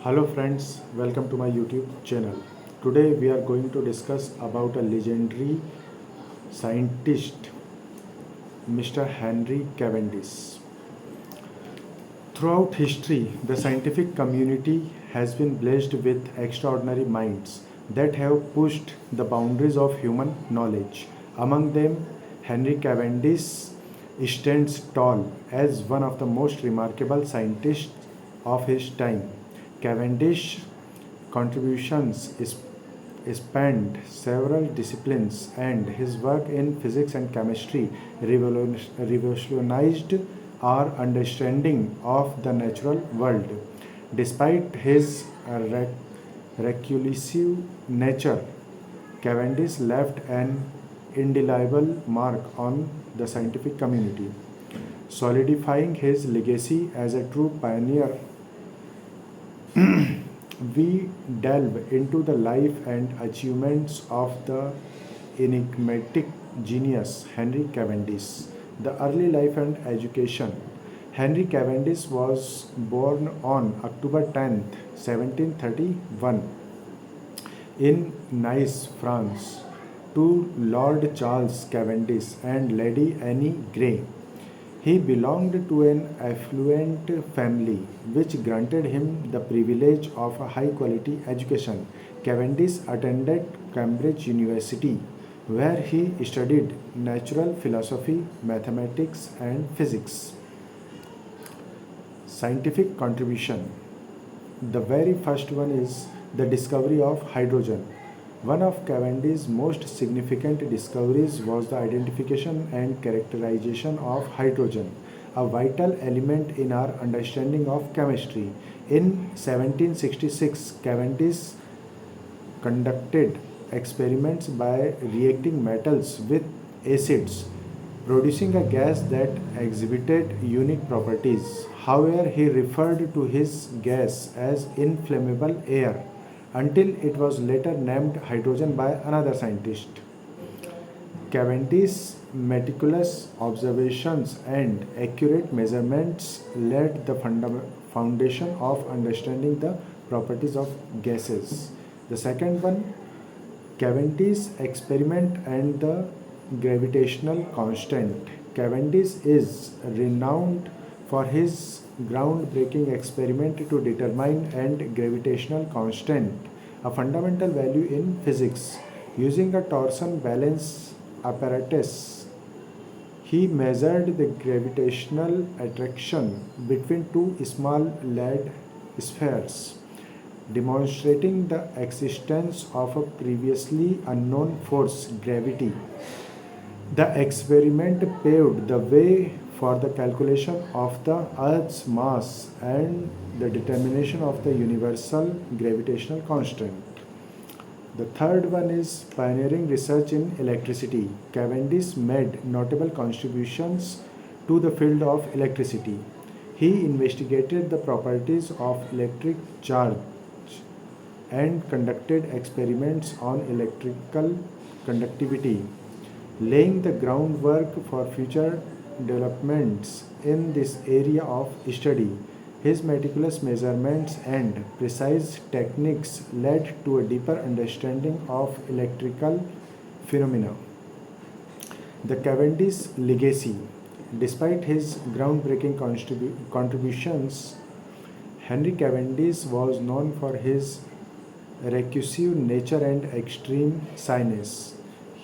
Hello friends, welcome to my YouTube channel. Today we are going to discuss about a legendary scientist, Mr. Henry Cavendish. Throughout history, the scientific community has been blessed with extraordinary minds that have pushed the boundaries of human knowledge. Among them, Henry Cavendish stands tall as one of the most remarkable scientists of his time. Cavendish contributions spanned several disciplines, and his work in physics and chemistry revolutionized our understanding of the natural world. Despite his reclusive nature, Cavendish left an indelible mark on the scientific community, solidifying his legacy as a true pioneer. We delve into the life and achievements of the enigmatic genius Henry Cavendish. The early life and education. Henry Cavendish was born on October 10th, 1731, in Nice, France, to Lord Charles Cavendish and Lady Annie Grey. He belonged to an affluent family which granted him the privilege of a high quality education. Cavendish attended Cambridge University, where he studied natural philosophy, mathematics, and physics. Scientific contribution. The very first one is the discovery of hydrogen. One of Cavendish's most significant discoveries was the identification and characterization of hydrogen, a vital element in our understanding of chemistry. In 1766, Cavendish conducted experiments by reacting metals with acids, producing a gas that exhibited unique properties. However, he referred to his gas as inflammable air until it was later named hydrogen by another scientist. Cavendish's meticulous observations and accurate measurements laid the foundation of understanding the properties of gases. The second one, Cavendish experiment and the gravitational constant. Cavendish is renowned for his groundbreaking experiment to determine and gravitational constant, a fundamental value in physics. Using a torsion balance apparatus, he measured the gravitational attraction between two small lead spheres, demonstrating the existence of a previously unknown force, gravity. The experiment paved the way for the calculation of the Earth's mass and the determination of the universal gravitational constant. The third one is pioneering research in electricity. Cavendish made notable contributions to the field of electricity. He investigated the properties of electric charge and conducted experiments on electrical conductivity, laying the groundwork for future developments in this area of study. His meticulous measurements and precise techniques led to a deeper understanding of electrical phenomena. The Cavendish legacy. Despite his groundbreaking contributions, Henry Cavendish was known for his reclusive nature and extreme shyness.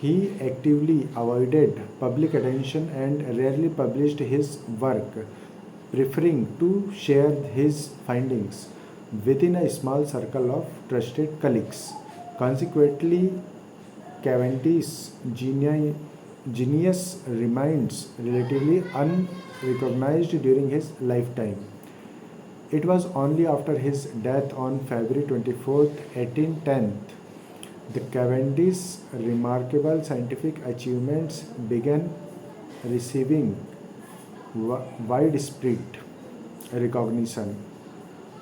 He actively avoided public attention and rarely published his work, preferring to share his findings within a small circle of trusted colleagues. Consequently, Cavendish's genius remains relatively unrecognized during his lifetime. It was only after his death on February 24th, 1810, the Cavendish's remarkable scientific achievements began receiving widespread recognition.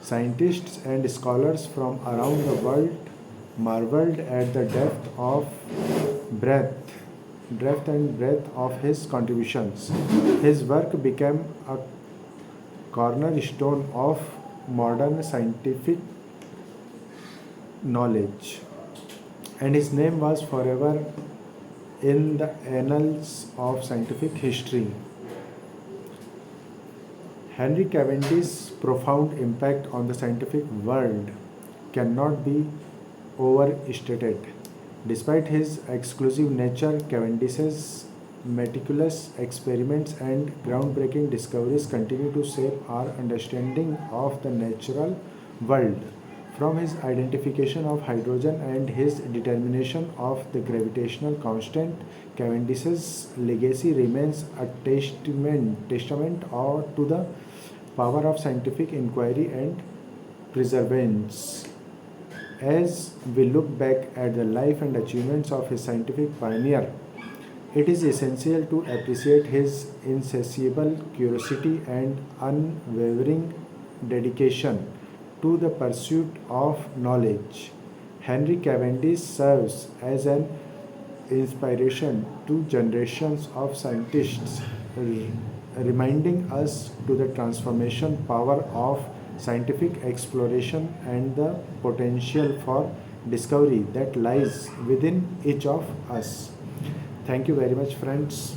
Scientists and scholars from around the world marveled at the breadth, depth and breadth of his contributions. His work became a cornerstone of modern scientific knowledge, and his name was forever in the annals of scientific history. Henry Cavendish's profound impact on the scientific world cannot be overstated. Despite his exclusive nature, Cavendish's meticulous experiments and groundbreaking discoveries continue to shape our understanding of the natural world. From his identification of hydrogen and his determination of the gravitational constant, Cavendish's legacy remains a testament to the power of scientific inquiry and perseverance. As we look back at the life and achievements of his scientific pioneer, it is essential to appreciate his insatiable curiosity and unwavering dedication to the pursuit of knowledge. Henry Cavendish serves as an inspiration to generations of scientists, reminding us to the transformation power of scientific exploration and the potential for discovery that lies within each of us. Thank you very much, friends.